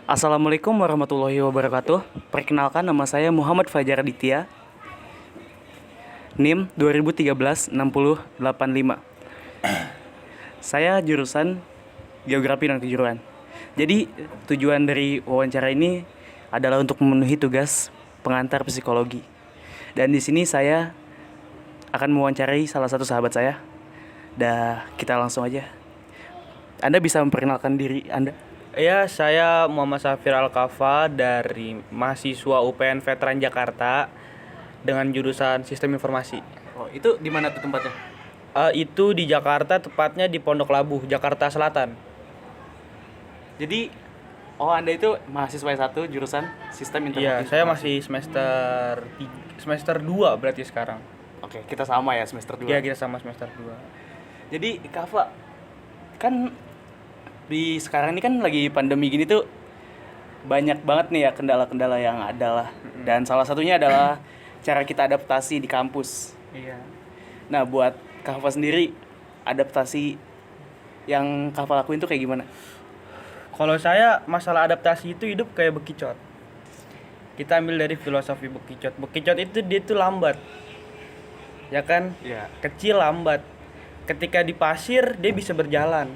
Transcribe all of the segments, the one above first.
Assalamualaikum warahmatullahi wabarakatuh. Perkenalkan, nama saya Muhammad Fajar Aditya. NIM 2013-6085. Saya jurusan Geografi dan Kejuruan. Jadi, tujuan dari wawancara ini adalah untuk memenuhi tugas pengantar psikologi. Dan di sini saya akan mewawancarai salah satu sahabat saya. Kita langsung aja. Anda bisa memperkenalkan diri Anda? Ya, saya Muhammad Safir Al-Kafa dari mahasiswa UPN Veteran Jakarta dengan jurusan Sistem Informasi. Oh, itu di mana tuh tempatnya? Itu di Jakarta, tepatnya di Pondok Labu, Jakarta Selatan. Jadi, Anda itu mahasiswa S1 jurusan Sistem Iya, Informasi. saya masih semester 2 berarti sekarang. Oke, kita sama ya semester 2. Iya, kita sama semester 2. Jadi, Kafa, kan di sekarang ini kan lagi pandemi gini tuh banyak banget nih ya kendala-kendala yang ada lah. Dan salah satunya adalah cara kita adaptasi di kampus. Iya. Nah, buat Kafa sendiri, adaptasi yang Kafa lakuin tuh kayak gimana? Kalau saya masalah adaptasi itu hidup kayak bekicot. Kita ambil dari filosofi bekicot. Bekicot itu dia tuh lambat. Ya kan? Iya. Kecil lambat. Ketika di pasir dia bisa berjalan.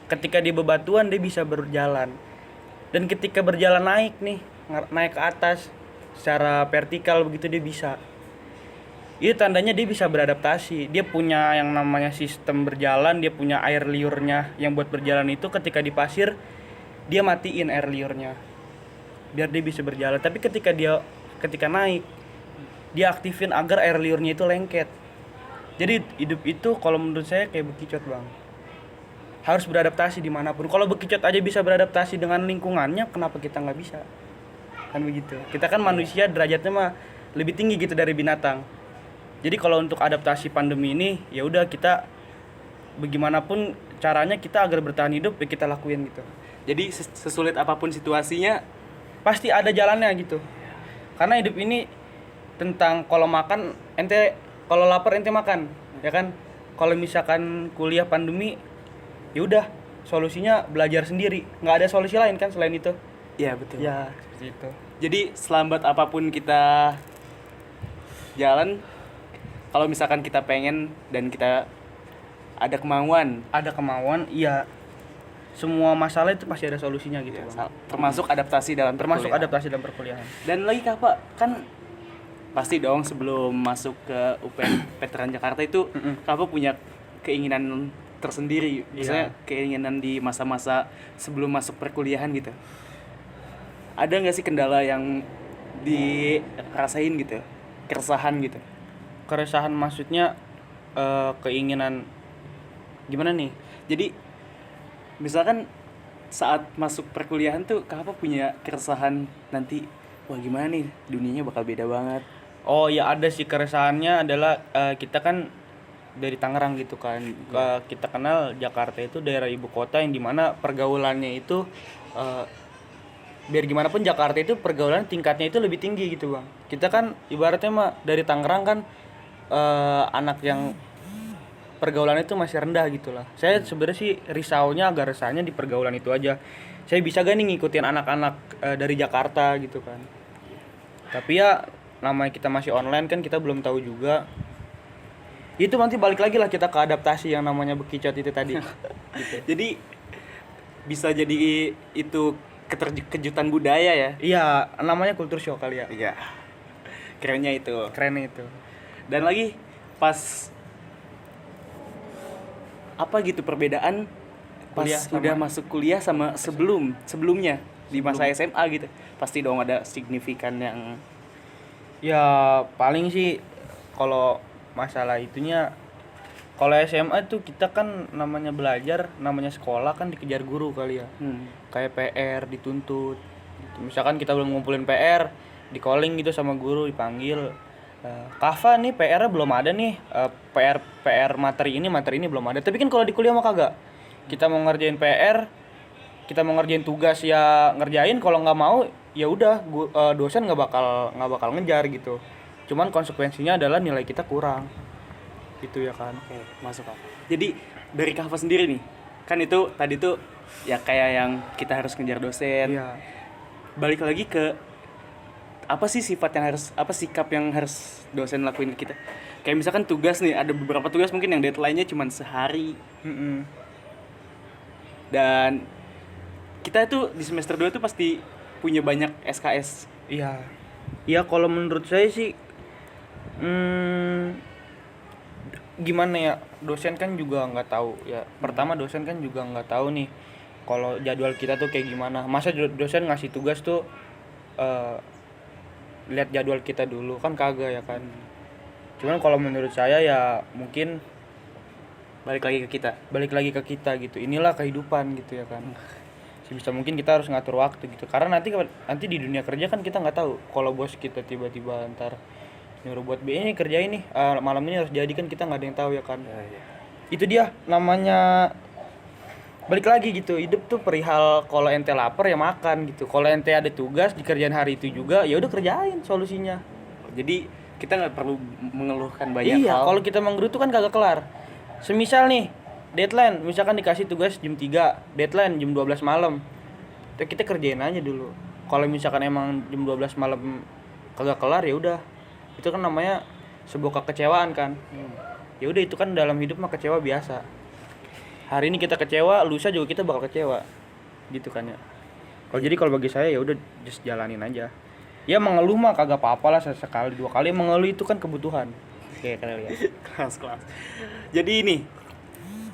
Ketika di bebatuan dia bisa berjalan. Dan ketika berjalan naik nih, naik ke atas secara vertikal begitu dia bisa. Itu tandanya dia bisa beradaptasi. Dia punya yang namanya sistem berjalan, dia punya air liurnya yang buat berjalan itu ketika di pasir dia matiin air liurnya biar dia bisa berjalan. Tapi ketika naik dia aktifin agar air liurnya itu lengket. Jadi hidup itu kalau menurut saya kayak bekicot, Bang. Harus beradaptasi dimanapun. Kalau bekicot aja bisa beradaptasi dengan lingkungannya, kenapa kita nggak bisa? Kan begitu. Kita kan manusia derajatnya mah lebih tinggi gitu dari binatang. Jadi kalau untuk adaptasi pandemi ini, ya udah kita bagaimanapun caranya kita agar bertahan hidup ya kita lakuin gitu. Jadi sesulit apapun situasinya, Pasti ada jalannya gitu. Karena hidup ini tentang kalau makan ente, kalau lapar ente makan, ya kan? Kalau misalkan kuliah pandemi, ya udah solusinya belajar sendiri, nggak ada solusi lain kan selain itu. ya betul. Ya seperti itu. Jadi selambat apapun kita jalan, kalau misalkan kita pengen dan kita ada kemauan, Ada kemauan, iya, semua masalah itu pasti ada solusinya gitu, Bang. termasuk adaptasi dalam Termasuk perkuliahan. adaptasi dalam perkuliahan. Dan lagi Kak Pak, kan pasti dong sebelum masuk ke UPN Veteran Jakarta itu Kak Pak punya keinginan tersendiri, misalnya keinginan di masa-masa sebelum masuk perkuliahan gitu. Ada nggak sih kendala yang dirasain gitu, keresahan gitu? Keresahan maksudnya keinginan gimana nih? Jadi misalkan saat masuk perkuliahan tuh Kak Apa punya keresahan nanti, wah gimana nih dunianya bakal beda banget. Oh ya, ada sih keresahannya adalah kita kan dari Tangerang gitu kan. Kita kenal Jakarta itu daerah ibu kota yang dimana pergaulannya itu biar gimana pun Jakarta itu pergaulan tingkatnya itu lebih tinggi gitu, Bang. Kita kan ibaratnya mah dari Tangerang kan anak yang pergaulan itu masih rendah gitu lah. Saya sebenarnya sih risaunya agak resahnya di pergaulan itu aja. Saya bisa gak nih ngikutin anak-anak dari Jakarta gitu kan. Tapi ya namanya kita masih online kan, kita belum tahu juga. Itu nanti balik lagi lah kita ke adaptasi yang namanya bekicot itu tadi. Gitu. Jadi bisa jadi itu kejutan budaya ya. Iya, namanya kultur shock kali ya. Iya. Kerennya itu. Keren itu. Dan lagi pas apa gitu perbedaan pas Kuliah udah sama- masuk kuliah sama sebelumnya di masa SMA gitu. Pasti dong ada signifikan yang Ya paling sih kalau masalah itunya, kalau SMA tuh kita kan namanya belajar, namanya sekolah kan dikejar guru kali ya. Kayak PR dituntut gitu. Misalkan kita belum ngumpulin PR, di calling gitu sama guru, dipanggil, Kafa nih PR-nya belum ada nih, PR materi ini belum ada. Tapi kan kalau di kuliah mah kagak. Kita mau ngerjain PR, kita mau ngerjain tugas ya ngerjain, kalau nggak mau ya udah dosen nggak bakal ngejar gitu. Cuman konsekuensinya adalah nilai kita kurang gitu ya kan. Oke, masuk Kak. Jadi dari Kava sendiri nih, kan itu tadi tuh ya kayak yang kita harus ngejar dosen. Iya. Balik lagi ke apa sih sifat yang harus, apa sikap yang harus dosen lakuin ke kita. Kayak misalkan tugas nih, ada beberapa tugas mungkin yang deadline-nya cuma sehari. Dan kita itu di semester 2 tuh pasti punya banyak SKS. Iya. Iya, kalau menurut saya sih gimana ya, dosen kan juga nggak tahu ya. Pertama dosen kan juga nggak tahu nih kalau jadwal kita tuh kayak gimana. Masa dosen ngasih tugas tuh lihat jadwal kita dulu, kan kagak ya kan. Cuman kalau menurut saya ya mungkin Balik lagi ke kita. gitu. Inilah kehidupan gitu ya kan. Sebisa mungkin kita harus ngatur waktu gitu. Karena nanti di dunia kerja kan kita nggak tahu. Kalau bos kita tiba-tiba ntar nyuruh buat ini kerjain nih, malam ini harus jadi, kan kita nggak ada yang tahu ya kan. Itu dia namanya, balik lagi gitu, hidup tuh perihal kalau ente lapar ya makan gitu. Kalau ente ada tugas dikerjain hari itu juga, ya udah kerjain solusinya. Jadi kita nggak perlu mengeluhkan banyak Iya, hal. kalau kita menggerutu kan kagak kelar. Semisal nih, deadline, misalkan dikasih tugas jam 3, deadline jam 12 malam. Kita kerjain aja dulu. Kalau misalkan emang jam 12 malam kagak kelar, ya udah. Itu kan namanya sebuah kekecewaan kan. Ya udah, itu kan dalam hidup mah kecewa biasa. Hari ini kita kecewa, lusa juga kita bakal kecewa. Gitu kan ya. Kalau bagi saya ya udah just jalanin aja. Ya mengeluh mah kagak apa-apa lah, sekali 2 kali mengeluh itu kan kebutuhan. Oke, kalian lihat. kelas. Jadi ini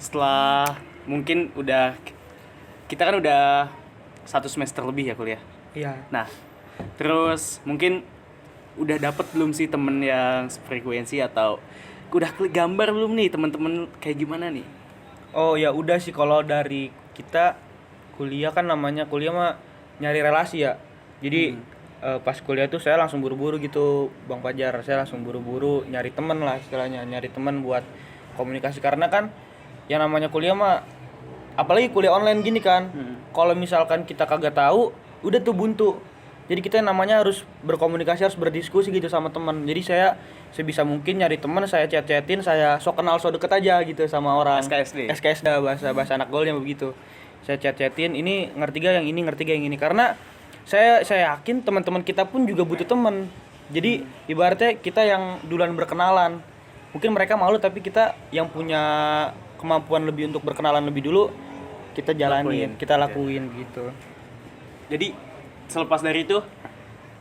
setelah mungkin kita kan udah 1 semester lebih ya kuliah. Iya. Nah, terus mungkin udah dapet belum sih temen yang frekuensi, atau udah gambar belum nih teman-teman kayak gimana nih? Oh ya udah sih, kalau dari kita kuliah kan namanya kuliah mah nyari relasi ya. Jadi pas kuliah tuh saya langsung buru-buru gitu Bang Fajar, saya langsung buru-buru nyari teman lah istilahnya, nyari teman buat komunikasi. Karena kan yang namanya kuliah mah, apalagi kuliah online gini kan, kalau misalkan kita kagak tahu udah tuh buntu. Jadi kita namanya harus berkomunikasi, harus berdiskusi gitu sama teman. Jadi saya sebisa mungkin nyari teman, saya chat-chatin, saya sok kenal sok deket aja gitu sama orang. SKS dah, bahasa anak gaulnya begitu. Saya chat-chatin, ini ngerti gak yang ini, ngerti gak yang ini. Karena saya yakin teman-teman kita pun juga butuh teman. Jadi ibaratnya kita yang duluan berkenalan. Mungkin mereka malu, tapi kita yang punya kemampuan lebih untuk berkenalan lebih dulu, kita jalanin, kita lakuin gitu. Jadi selepas dari itu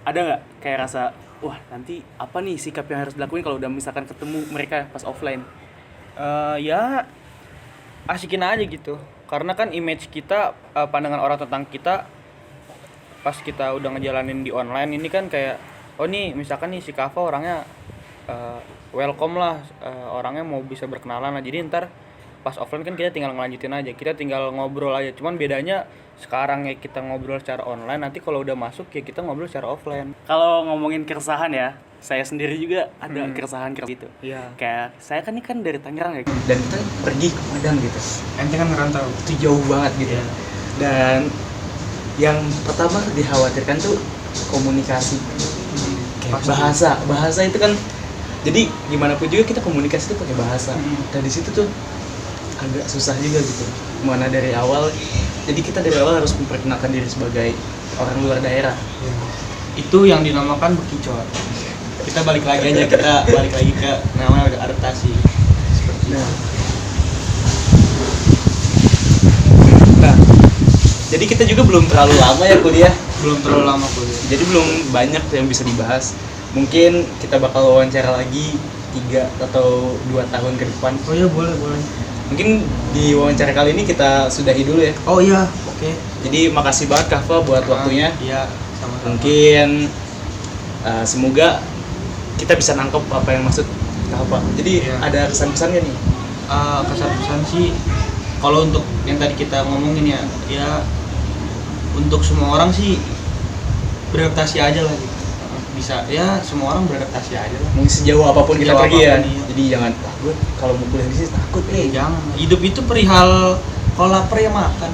ada nggak kayak rasa, wah nanti apa nih sikap yang harus dilakuin kalau udah misalkan ketemu mereka pas offline? Ya asikin aja gitu. Karena kan image kita, pandangan orang tentang kita pas kita udah ngejalanin di online ini kan kayak, oh nih misalkan nih si Kava orangnya welcome lah, orangnya mau bisa berkenalan lah. Jadi ntar pas offline kan kita tinggal ngelanjutin aja, kita tinggal ngobrol aja. Cuman bedanya sekarang ya kita ngobrol secara online, nanti kalau udah masuk ya kita ngobrol secara offline. Kalau ngomongin keresahan ya, saya sendiri juga ada keresahan gitu. Iya. Kayak saya kan ini kan dari Tangerang ya, dan kita pergi ke Padang gitu. Ente kan ngerantau. Itu jauh banget gitu. Iya. Dan yang pertama dikhawatirkan tuh komunikasi. Kayak bahasa itu kan, jadi gimana pun juga kita komunikasi tuh pakai bahasa. Dan di situ tuh agak susah juga gitu. Mana dari awal, jadi kita dari awal harus memperkenalkan diri sebagai orang luar daerah. Itu yang dinamakan bekicot. Kita balik lagi ke namanya adaptasi. Nah, jadi kita juga belum terlalu lama ya kuliah. Jadi belum banyak yang bisa dibahas. Mungkin kita bakal wawancara lagi 3 atau 2 tahun ke depan. Oh iya, boleh. Mungkin di wawancara kali ini kita sudahi dulu ya. Oh iya, oke. Jadi makasih banget Kava buat waktunya. Iya, sama-sama. Mungkin semoga kita bisa nangkep apa yang maksud Kava. Jadi ada kesan-kesannya nih. Kesan-kesan sih, kalau untuk yang tadi kita ngomongin ya untuk semua orang sih beradaptasi aja lah gitu. Bisa ya, semua orang beradaptasi aja lah. Mungkin sejauh apapun kita pergi ya. Iya. Jadi jangan, gue kalau mau kuliah di sini takut Jangan. Hidup itu perihal kalau lapar ya makan.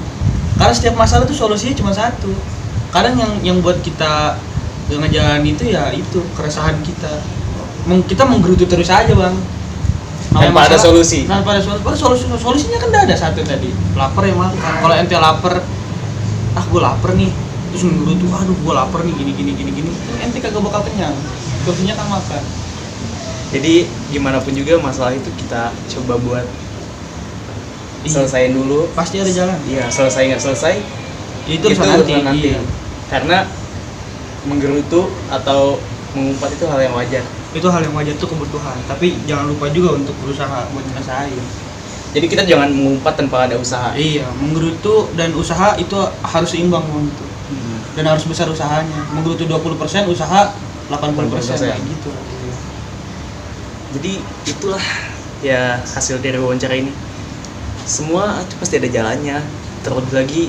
Karena setiap masalah tuh solusinya cuma satu. Kadang yang buat kita gak ngejalanin itu ya itu keresahan kita. Kita menggerutu terus aja, Bang. Tanpa ada solusi. Tanpa ada solusi. Solusinya kan udah ada satu tadi. Lapar ya makan. Kalau ente lapar, gue lapar nih. Terus ngeluh tuh, aduh gue lapar nih gini. Ente kagak bakal kenyang. Solusinya kan makan. Jadi gimana pun juga masalah itu kita coba buat selesaiin dulu. Pasti ada jalan. Iya, selesai nggak selesai Itu urusan nanti. Iya. Karena menggerutu atau mengumpat itu hal yang wajar. Itu hal yang wajar, itu kebutuhan. Tapi jangan lupa juga untuk berusaha buat ngerasain. Jadi kita jangan mengumpat tanpa ada usaha. Iya, menggerutu dan usaha itu harus seimbang gitu. Dan harus besar usahanya. Menggerutu 20%, usaha 80% kayak gitu. Jadi itulah ya hasil dari wawancara ini. Semua itu pasti ada jalannya. Terlebih lagi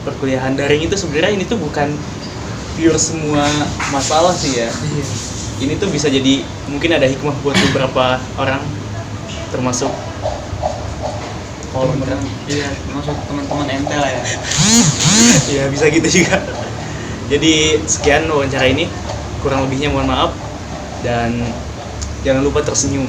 perkuliahan daring itu sebenarnya ini tuh bukan pure semua masalah sih ya. Iya. Ini tuh bisa jadi mungkin ada hikmah buat beberapa orang, termasuk Teman-teman, iya, termasuk teman-teman ente lah ya. ya bisa gitu juga. Jadi sekian wawancara ini, kurang lebihnya mohon maaf dan jangan lupa tersenyum.